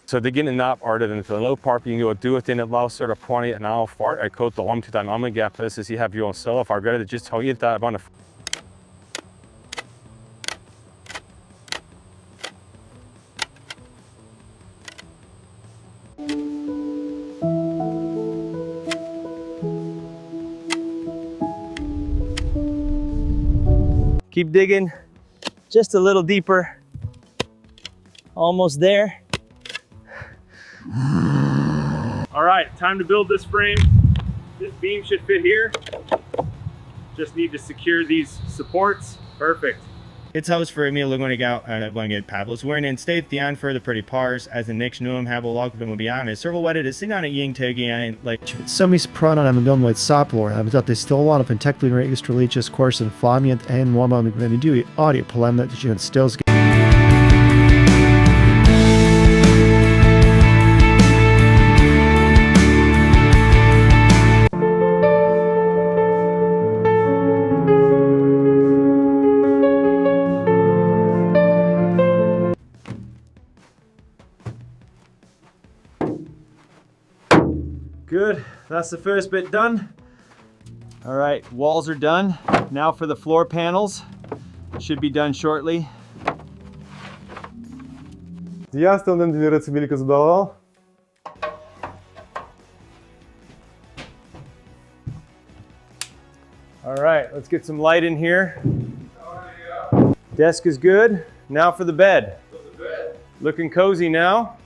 Så det innebærer den lovparking og du at den laser på en av for at kode om til den andre gap places you have your self are better just how you that on a Keep digging just a little deeper. Almost there. All right, time to build this frame. This beam should fit here. Just need to secure these supports. Perfect. It's house för Emil Lugoniga Lugoniga Pablos. We're in state the on for the pretty pars as the next num have a log of them will be on is serval wedded is sing on a ying tagi and like Som is prana am dom with saplor have that they still want of technically extra religious course and flamiant and one moment when you do audio poem that you can still Good, that's the first bit done. All right, walls are done. Now for the floor panels. Should be done shortly. All right, let's get some light in here. Desk is good. Now for the bed. Looking cozy now.